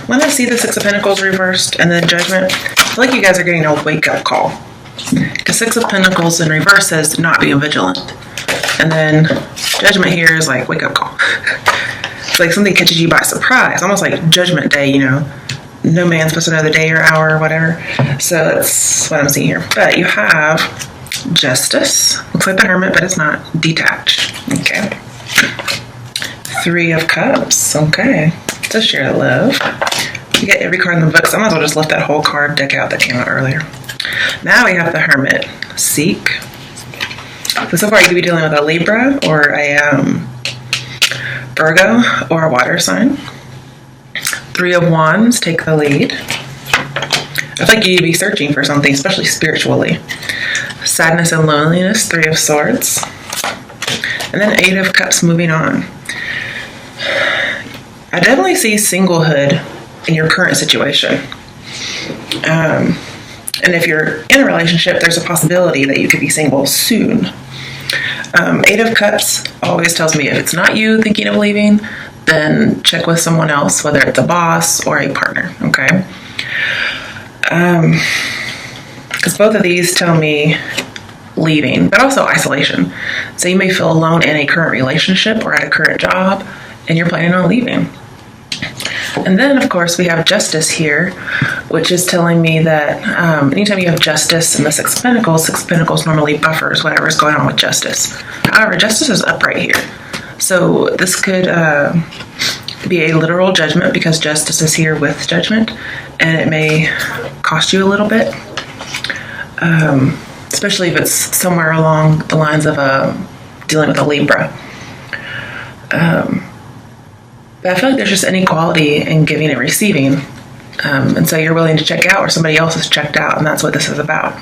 When I see the Six of Pentacles reversed and then Judgment, I feel like you guys are getting a wake-up call. The Six of Pentacles in reverse says not being vigilant. And then Judgment here is like wake-up call. It's like something catches you by surprise. Almost like Judgment Day, you know. No man's supposed to know the day or hour or whatever. So that's what I'm seeing here. But you have Justice. Looks like the Hermit, but it's not. Detached. Okay. Three of Cups. Okay. So share the love. You get every card in the book, so I might as well just lift that whole card deck out that came out earlier. Now we have the Hermit. Seek. So far you could be dealing with a Libra or a Virgo or a water sign. Three of Wands, take the lead. I feel like you'd be searching for something, especially spiritually. Sadness and loneliness, Three of Swords. And then Eight of Cups, moving on. I definitely see singlehood in your current situation. And if you're in a relationship, there's a possibility that you could be single soon. Eight of Cups always tells me if it's not you thinking of leaving, then check with someone else, whether it's a boss or a partner, okay? Because both of these tell me leaving, but also isolation. So you may feel alone in a current relationship or at a current job, and you're planning on leaving. And then, of course, we have Justice here, which is telling me that anytime you have Justice in the Six of Pentacles normally buffers whatever's going on with Justice. However, Justice is upright here. So this could be a literal judgment because Justice is here with Judgment, and it may cost you a little bit, especially if it's somewhere along the lines of dealing with a Libra. But I feel like there's just inequality in giving and receiving, and so you're willing to check out or somebody else is checked out, and that's what this is about.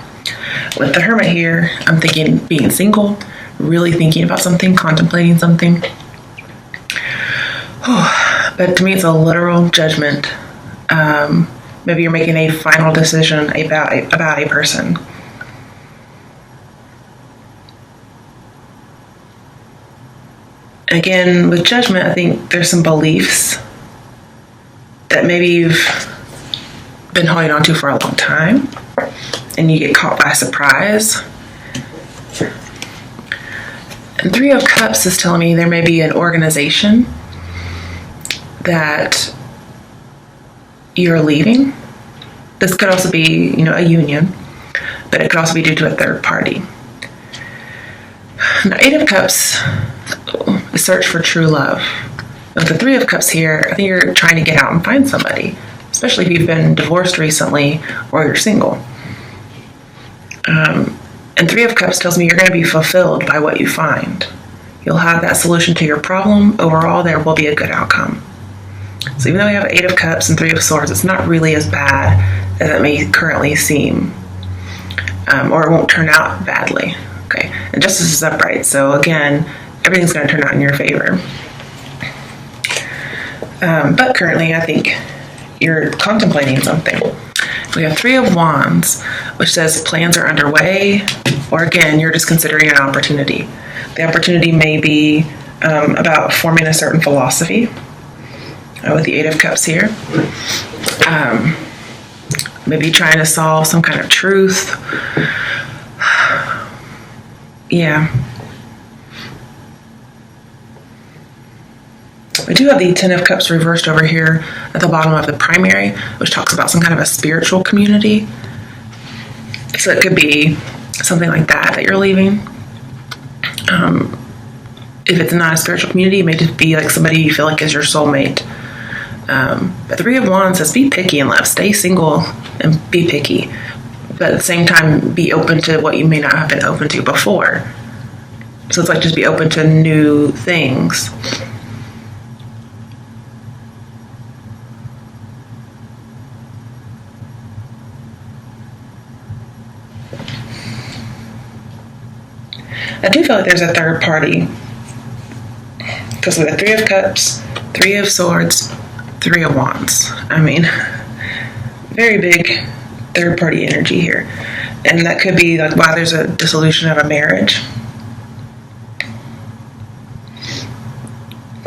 With the Hermit here, I'm thinking being single, really thinking about something, contemplating something. But to me, it's a literal judgment. Maybe you're making a final decision about a person. Again, with Judgment, I think there's some beliefs that maybe you've been holding on to for a long time, and you get caught by surprise. And Three of Cups is telling me there may be an organization that you're leaving. This could also be, a union, but it could also be due to a third party. Now, Eight of Cups is search for true love. With the Three of Cups here, I think you're trying to get out and find somebody, especially if you've been divorced recently or you're single. And Three of Cups tells me you're going to be fulfilled by what you find. You'll have that solution to your problem. Overall, there will be a good outcome. So even though we have Eight of Cups and Three of Swords, it's not really as bad as it may currently seem. Or it won't turn out badly. Okay. And Justice is upright. So again, everything's going to turn out in your favor. But currently, I think you're contemplating something. We have Three of Wands, which says plans are underway, or again, you're just considering an opportunity. The opportunity may be about forming a certain philosophy, with the Eight of Cups here. Maybe trying to solve some kind of truth. Yeah. We do have the Ten of Cups reversed over here at the bottom of the primary, which talks about some kind of a spiritual community. So it could be something like that you're leaving. If it's not a spiritual community, it may just be like somebody you feel like is your soulmate. But Three of Wands says be picky in love. Stay single and be picky. But at the same time, be open to what you may not have been open to before. So it's like just be open to new things. I do feel like there's a third party. Because we have Three of Cups, Three of Swords, Three of Wands. I mean, very big third party energy here. And that could be like why there's a dissolution of a marriage.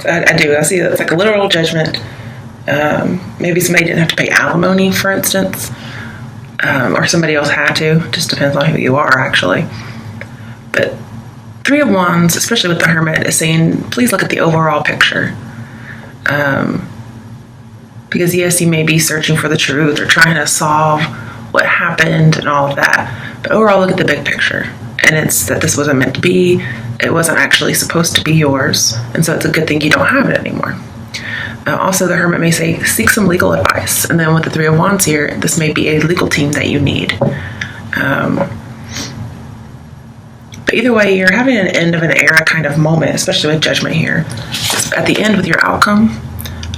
I do. I see it's like a literal judgment. Maybe somebody didn't have to pay alimony, for instance, or somebody else had to. Just depends on who you are, actually. But Three of Wands, especially with the Hermit, is saying, please look at the overall picture. Because yes, you may be searching for the truth or trying to solve what happened and all of that. But overall, look at the big picture. And it's that this wasn't meant to be. It wasn't actually supposed to be yours. And so it's a good thing you don't have it anymore. Also, the Hermit may say, seek some legal advice. And then with the Three of Wands here, this may be a legal team that you need. But either way, you're having an end of an era kind of moment, especially with Judgment here. At the end with your outcome,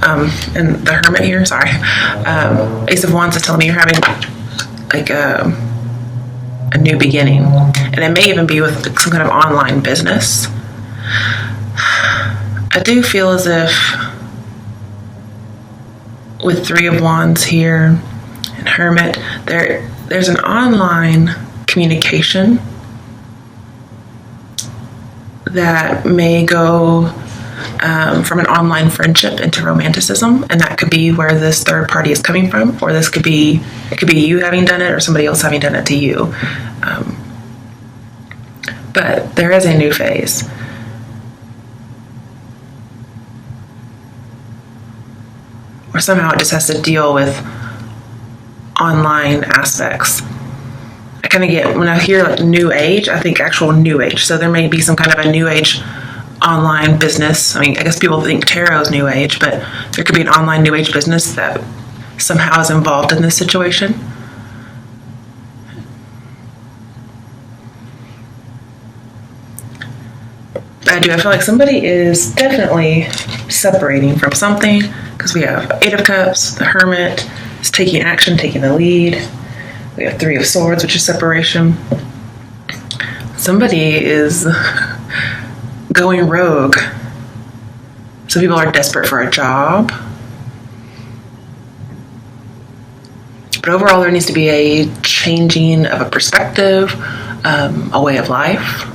and the Hermit here, sorry. Ace of Wands is telling me you're having like a new beginning. And it may even be with some kind of online business. I do feel as if with Three of Wands here and Hermit, there's an online communication that may go from an online friendship into romanticism, and that could be where this third party is coming from, or it could be you having done it or somebody else having done it to you. But there is a new phase. Or somehow it just has to deal with online aspects. I kind of get, when I hear like new age, I think actual new age. So there may be some kind of a new age online business. I mean, I guess people think tarot is new age, but there could be an online new age business that somehow is involved in this situation. I feel like somebody is definitely separating from something, because we have Eight of Cups, the Hermit is taking action, taking the lead. We have Three of Swords, which is separation. Somebody is going rogue. Some people are desperate for a job. But overall, there needs to be a changing of a perspective, a way of life.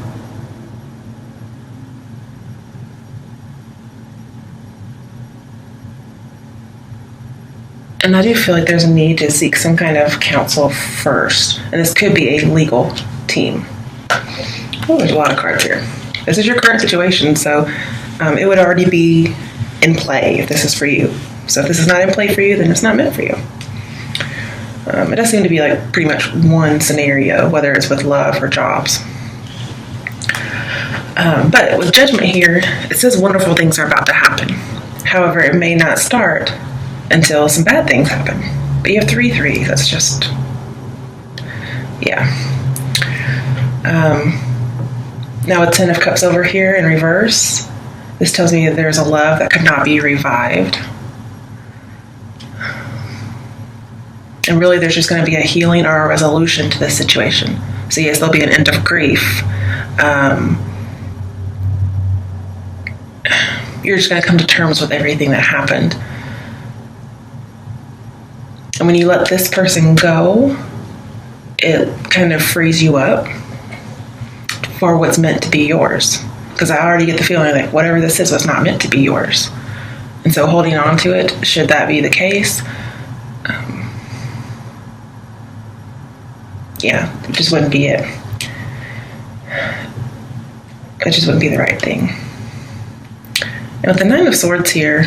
And I do feel like there's a need to seek some kind of counsel first. And this could be a legal team. Oh, there's a lot of cards here. This is your current situation, so it would already be in play if this is for you. So if this is not in play for you, then it's not meant for you. It does seem to be like pretty much one scenario, whether it's with love or jobs. But with Judgment here, it says wonderful things are about to happen. However, it may not start until some bad things happen. But you have 3-3. That's just, yeah. Now with 10 of Cups over here in reverse, this tells me that there's a love that could not be revived. And really there's just going to be a healing or a resolution to this situation. So yes, there'll be an end of grief. You're just going to come to terms with everything that happened. And when you let this person go, it kind of frees you up for what's meant to be yours. Because I already get the feeling like whatever this is was not meant to be yours. And so holding on to it, should that be the case, yeah, it just wouldn't be it. It just wouldn't be the right thing. And with the Nine of Swords here,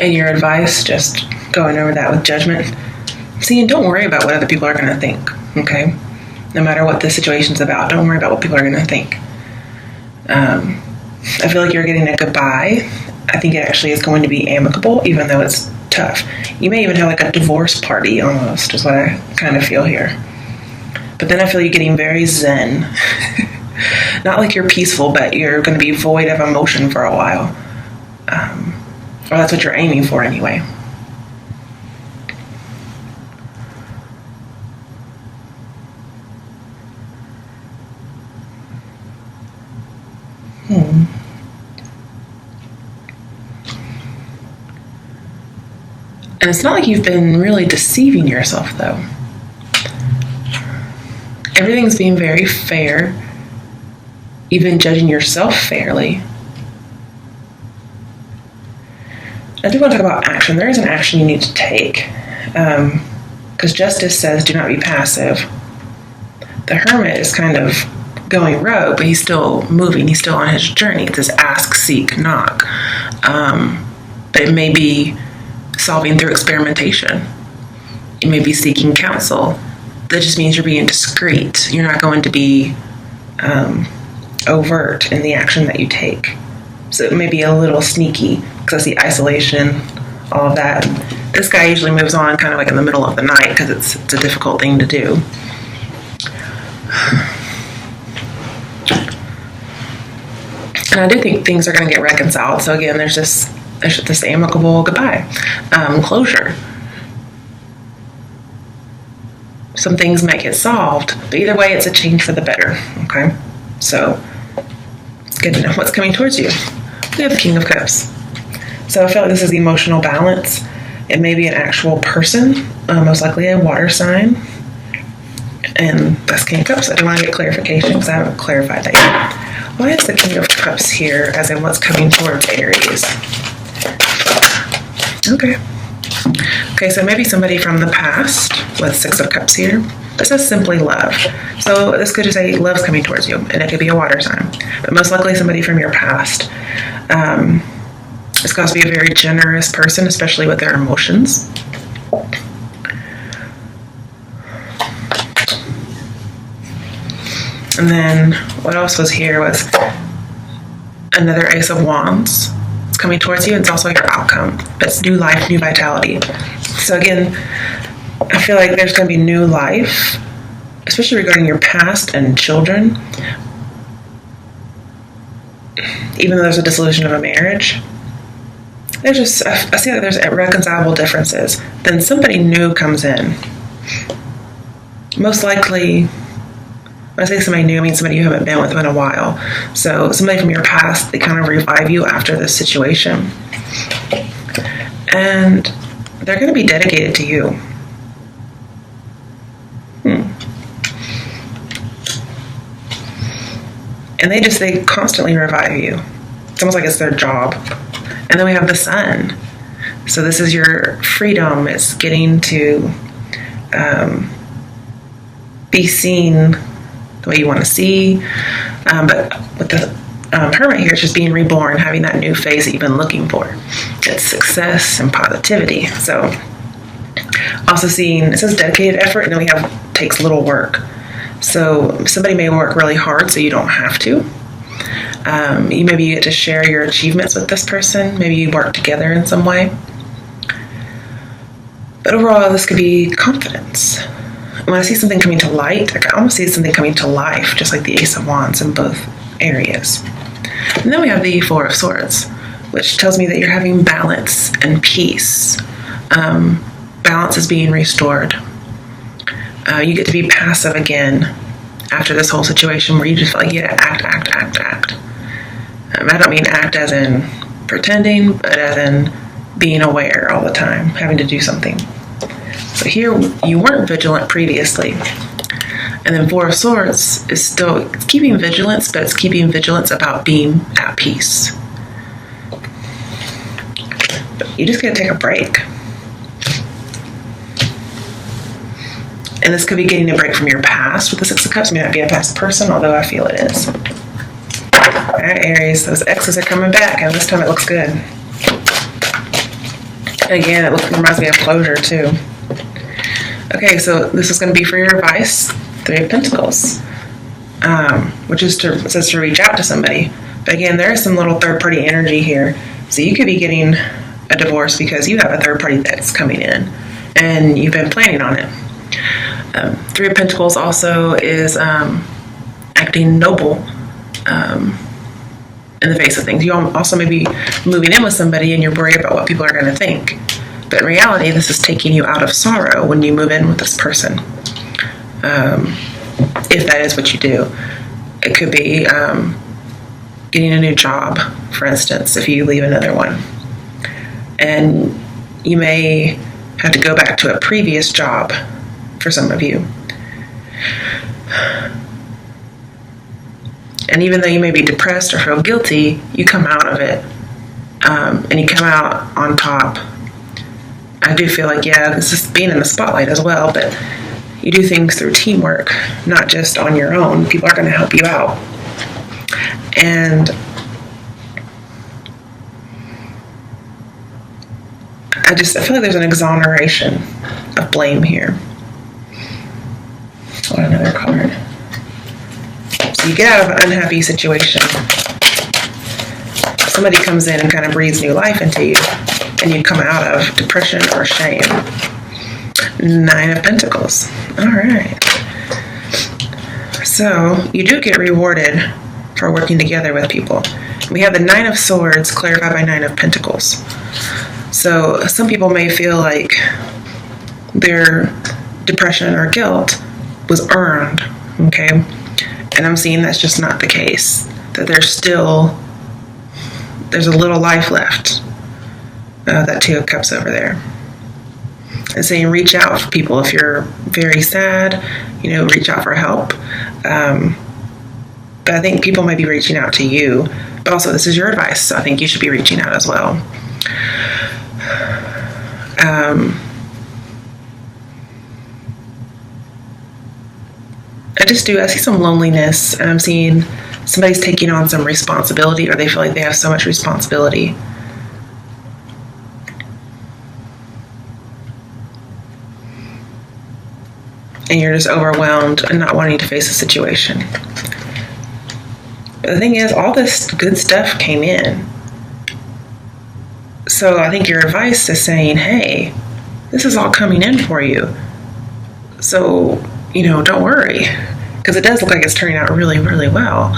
and your advice, just going over that with Judgment, seeing, don't worry about what other people are going to think, okay? No matter what the situation's about, don't worry about what people are going to think. I feel like you're getting a goodbye. I think it actually is going to be amicable, even though it's tough. You may even have like a divorce party almost, is what I kind of feel here. But then I feel you're getting very zen. Not like you're peaceful, but you're going to be void of emotion for a while. Or that's what you're aiming for anyway. And it's not like you've been really deceiving yourself, though. Everything's being very fair. You've been judging yourself fairly. I do want to talk about action. There is an action you need to take. Because Justice says, do not be passive. The Hermit is kind of going rogue, but he's still moving. He's still on his journey. It says ask, seek, knock. But it may be solving through experimentation. You may be seeking counsel. That just means you're being discreet. You're not going to be overt in the action that you take. So it may be a little sneaky because I see isolation, all of that. This guy usually moves on kind of like in the middle of the night because it's a difficult thing to do. And I do think things are going to get reconciled. So again, there's this amicable goodbye, closure. Some things might get solved, but either way, it's a change for the better. Okay, so it's good to know what's coming towards you. We have the King of Cups. So I feel like this is the emotional balance. It may be an actual person, most likely a water sign, and that's King of Cups. I do want to get clarification because I haven't clarified that yet. Why is the King of Cups here, as in what's coming towards Aries? Okay, so maybe somebody from the past with Six of Cups here. This says simply love. So this could just say love's coming towards you, and it could be a water sign. But most likely somebody from your past. It's got to be a very generous person, especially with their emotions. And then what else was here was another Ace of Wands. It's coming towards you. It's also your outcome. It's new life, new vitality. So again, I feel like there's going to be new life, especially regarding your past and children. Even though there's a dissolution of a marriage, I see that there's irreconcilable differences. Then somebody new comes in. Most likely, when I say somebody new, I mean somebody you haven't been with in a while. So somebody from your past, they kind of revive you after this situation. And they're going to be dedicated to you. And they constantly revive you. It's almost like it's their job. And then we have the Sun. So this is your freedom. It's getting to be seen the way you want to see. But with the Hermit here, it's just being reborn, having that new phase that you've been looking for. It's success and positivity. So also seeing, it says dedicated effort, and then we have takes little work. So somebody may work really hard so you don't have to. Maybe you get to share your achievements with this person. Maybe you work together in some way. But overall, this could be confidence. When I see something coming to light, I can almost see something coming to life, just like the Ace of Wands in both areas. And then we have the Four of Swords, which tells me that you're having balance and peace. Balance is being restored. You get to be passive again after this whole situation where you just feel like you gotta act. I don't mean act as in pretending, but as in being aware all the time, having to do something. So here, you weren't vigilant previously. And then Four of Swords is still keeping vigilance, but it's keeping vigilance about being at peace. But you just gotta take a break. And this could be getting a break from your past with the Six of Cups. It may not be a past person, although I feel it is. All right, Aries, those exes are coming back, and this time it looks good. And again, it reminds me of closure, too. Okay, so this is going to be for your advice. Three of Pentacles, which is it says to reach out to somebody. But again, there is some little third-party energy here. So you could be getting a divorce because you have a third party that's coming in, and you've been planning on it. Three of Pentacles also is acting noble in the face of things. You also may be moving in with somebody and you're worried about what people are going to think. But in reality, this is taking you out of sorrow when you move in with this person. If that is what you do. It could be getting a new job, for instance, if you leave another one. And you may have to go back to a previous job for some of you. And even though you may be depressed or feel guilty, you come out of it and you come out on top. I do feel like, yeah, this is being in the spotlight as well, but you do things through teamwork, not just on your own. People are going to help you out. And I feel like there's an exoneration of blame here. Oh, another card. So you get out of an unhappy situation. Somebody comes in and kind of breathes new life into you, and you come out of depression or shame. 9 of Pentacles. All right. So you do get rewarded for working together with people. We have the 9 of Swords clarified by 9 of Pentacles. So some people may feel like their depression or guilt was earned, okay? And I'm seeing that's just not the case. That there's a little life left. That 2 of Cups over there. And saying reach out for people if you're very sad, reach out for help. But I think people might be reaching out to you. But also, this is your advice, so I think you should be reaching out as well. I see some loneliness, and I'm seeing somebody's taking on some responsibility, or they feel like they have so much responsibility. And you're just overwhelmed and not wanting to face the situation. But the thing is, all this good stuff came in. So I think your advice is saying, hey, this is all coming in for you. So, don't worry. Because it does look like it's turning out really, really well,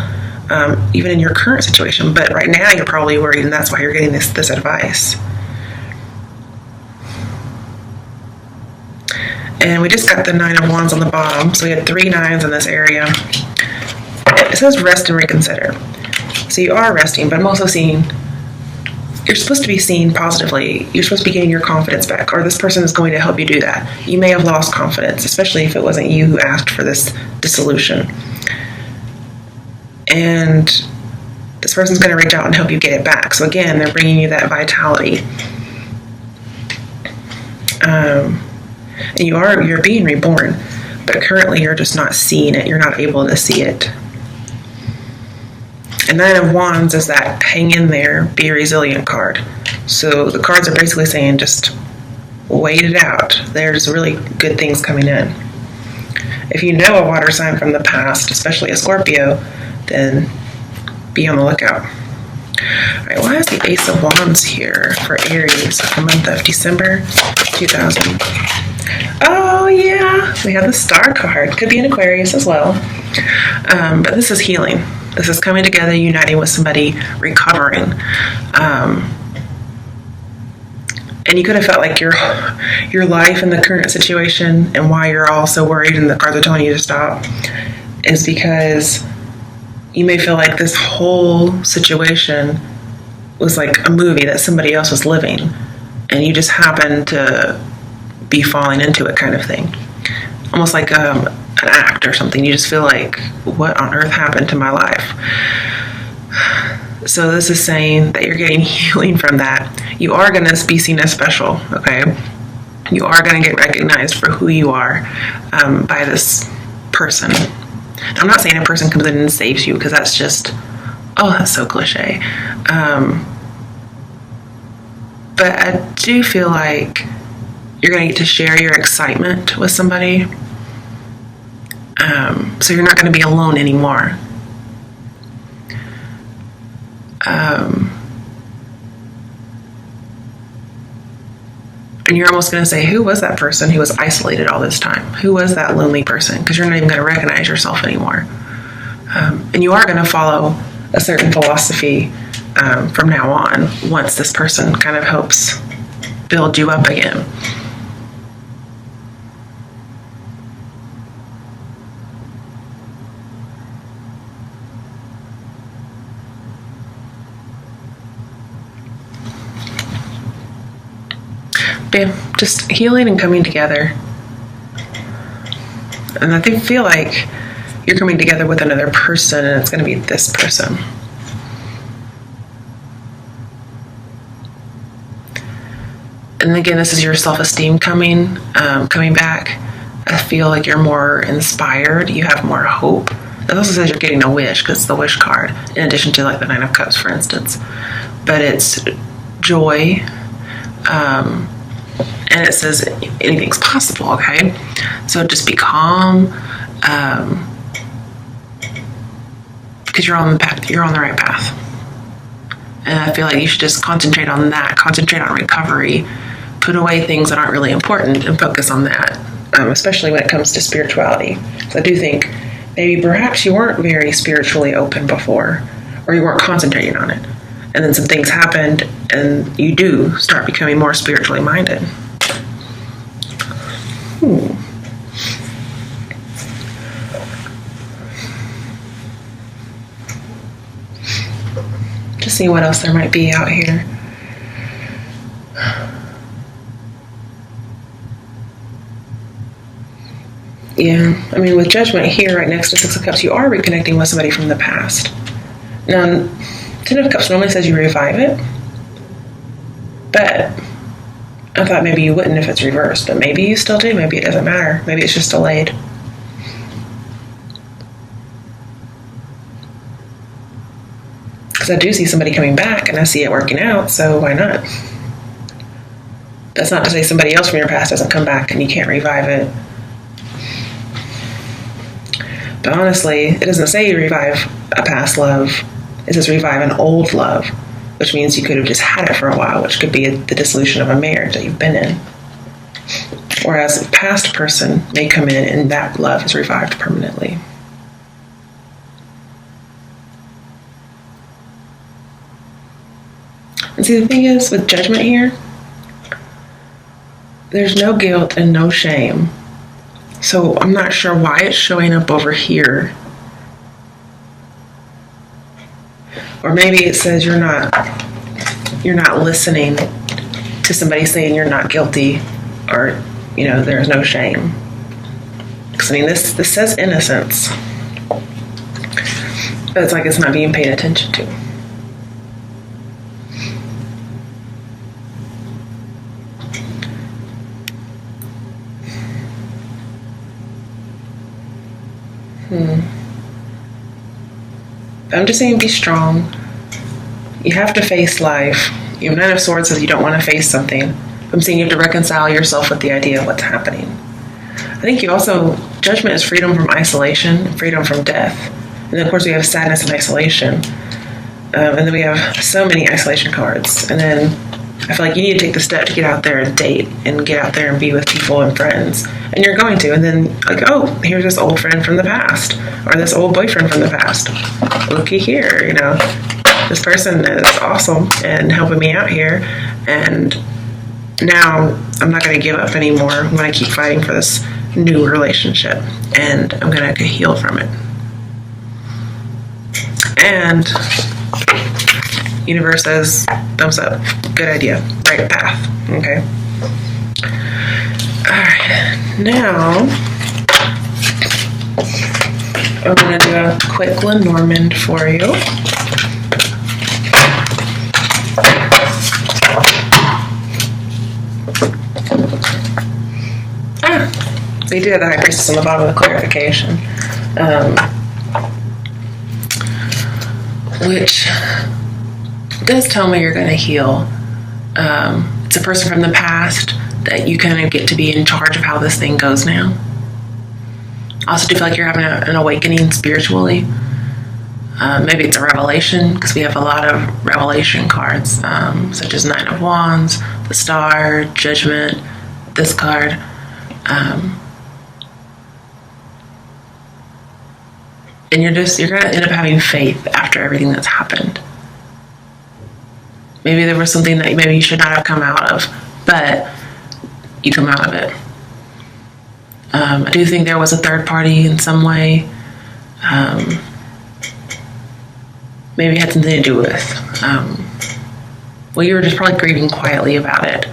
even in your current situation. But right now you're probably worried, and that's why you're getting this advice. And we just got the 9 of Wands on the bottom. So we had 3 9s in this area. It says rest and reconsider. So you are resting, but I'm also seeing you're supposed to be seen positively. You're supposed to be getting your confidence back, or this person is going to help you do that. You may have lost confidence, especially if it wasn't you who asked for this dissolution. And this person's going to reach out and help you get it back. So again, they're bringing you that vitality. And you're being reborn, but currently you're just not seeing it. You're not able to see it. And 9 of Wands is that hang in there, be resilient card. So the cards are basically saying just wait it out. There's really good things coming in. If you know a water sign from the past, especially a Scorpio, then be on the lookout. All right, why is the Ace of Wands here for Aries for the month of December 2000? Oh, yeah, we have the Star card. Could be an Aquarius as well. But this is healing. This is coming together, uniting with somebody, recovering. And you could have felt like your life in the current situation and why you're all so worried and the cards are telling you to stop is because you may feel like this whole situation was like a movie that somebody else was living and you just happened to be falling into it, kind of thing. Almost like an act or something. You just feel like, what on earth happened to my life? So this is saying that you're getting healing from that. You are going to be seen as special, okay? You are going to get recognized for who you are by this person. I'm not saying a person comes in and saves you, because that's just, that's so cliche. But I do feel like you're going to get to share your excitement with somebody. So you're not going to be alone anymore. And you're almost going to say, who was that person who was isolated all this time? Who was that lonely person? Because you're not even going to recognize yourself anymore. And you are going to follow a certain philosophy from now on, once this person kind of helps build you up again. Just healing and coming together. And I feel like you're coming together with another person, and it's going to be this person. And again, this is your self-esteem coming back. I feel like you're more inspired. You have more hope. It also says you're getting a wish because it's the wish card, in addition to like the Nine of Cups, for instance. But it's joy. And it says anything's possible, okay? So just be calm. Because you're on the right path. And I feel like you should just concentrate on that. Concentrate on recovery. Put away things that aren't really important and focus on that. Especially when it comes to spirituality. So I do think maybe perhaps you weren't very spiritually open before, or you weren't concentrating on it. And then some things happened and you do start becoming more spiritually minded. Just see what else there might be out here. Yeah, I mean, with Judgment here right next to Six of Cups, you are reconnecting with somebody from the past. Now, Ten of Cups normally says you revive it, but I thought maybe you wouldn't if it's reversed, but maybe you still do. Maybe it doesn't matter. Maybe it's just delayed. Because I do see somebody coming back, and I see it working out, so why not? That's not to say somebody else from your past doesn't come back and you can't revive it. But honestly, it doesn't say you revive a past love. It says revive an old love, which means you could have just had it for a while, which could be the dissolution of a marriage that you've been in. Whereas a past person may come in and that love is revived permanently. And see, the thing is, with Judgment here, there's no guilt and no shame. So I'm not sure why it's showing up over here. Or maybe it says you're not listening to somebody saying you're not guilty, or, you know, there's no shame. Because, I mean, this says innocence. But it's like it's not being paid attention to. I'm just saying be strong. You have to face life. Your Nine of Swords says you don't want to face something. I'm saying you have to reconcile yourself with the idea of what's happening. I think you also, Judgment is freedom from isolation, freedom from death. And then of course we have sadness and isolation. And then we have so many isolation cards. And then I feel like you need to take the step to get out there and date and get out there and be with people and friends. And you're going to. And then, like, oh, here's this old friend from the past. Or this old boyfriend from the past. Looky here, you know. This person is awesome and helping me out here. And now I'm not going to give up anymore. I'm going to keep fighting for this new relationship. And I'm going to heal from it. And universe says, thumbs up. Good idea. Right path. Okay. Alright. Now, I'm going to do a quick Lenormand for you. They do have the High Priestess on the bottom of the clarification. Which does tell me you're going to heal. It's a person from the past that you kind of get to be in charge of how this thing goes now. I also do feel like you're having an awakening spiritually. Maybe it's a revelation, because we have a lot of revelation cards, such as Nine of Wands, the Star, Judgment, this card. And you're going to end up having faith after everything that's happened. Maybe there was something that maybe you should not have come out of, but you come out of it. I do think there was a third party in some way. Maybe it had something to do with, well, you were just probably grieving quietly about it.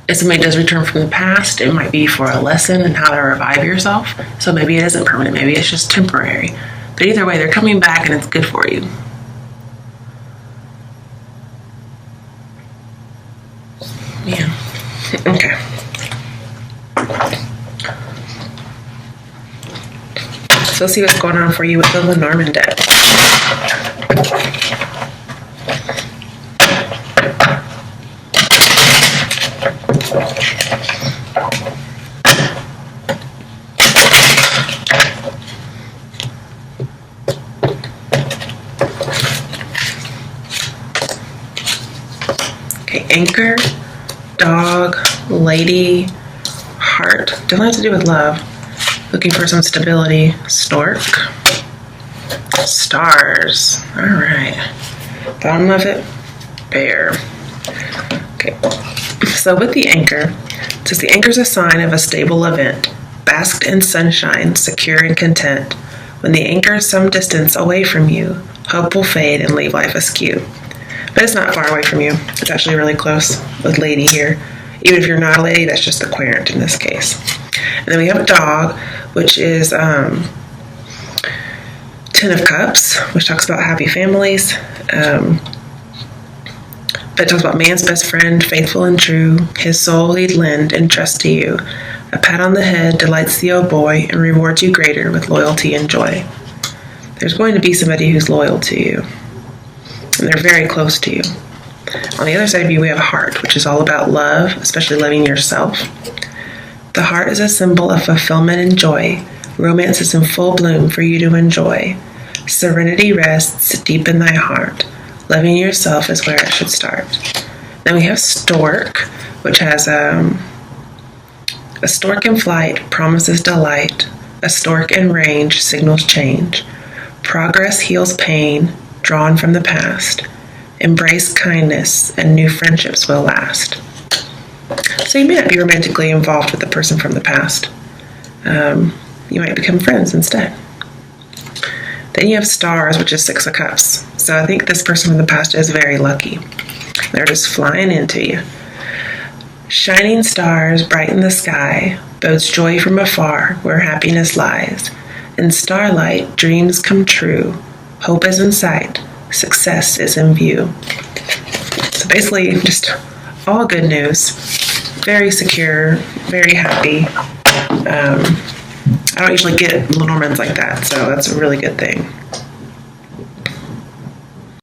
If somebody does return from the past, it might be for a lesson in how to revive yourself. So maybe it isn't permanent. Maybe it's just temporary. But either way, they're coming back and it's good for you. Yeah. Okay. So let's see what's going on for you with the Lenormand deck. Okay, anchor, dog, lady, heart. Definitely have to do with love. Looking for some stability. Stork. Stars. All right. Bottom of it. Bear. Okay. So with the anchor, it says the anchor is a sign of a stable event, basked in sunshine, secure and content. When the anchor is some distance away from you, hope will fade and leave life askew. But it's not far away from you. It's actually really close with lady here. Even if you're not a lady, that's just the querent in this case. And then we have dog, which is Ten of Cups, which talks about happy families. But it talks about man's best friend, faithful and true, his soul he'd lend and trust to you. A pat on the head delights the old boy and rewards you greater with loyalty and joy. There's going to be somebody who's loyal to you, and they're very close to you. On the other side of you, we have heart, which is all about love, especially loving yourself. The heart is a symbol of fulfillment and joy. Romance is in full bloom for you to enjoy. Serenity rests deep in thy heart. Loving yourself is where it should start. Then we have stork, which has a stork in flight promises delight. A stork in range signals change. Progress heals pain drawn from the past. Embrace kindness and new friendships will last. So you may not be romantically involved with the person from the past. You might become friends instead. Then you have stars, which is Six of Cups. So I think this person from the past is very lucky. They're just flying into you. Shining stars brighten the sky, bodes joy from afar where happiness lies. In starlight, dreams come true. Hope is in sight. Success is in view. So basically, just all good news. Very secure, very happy. I don't usually get Lenormands like that, so that's a really good thing.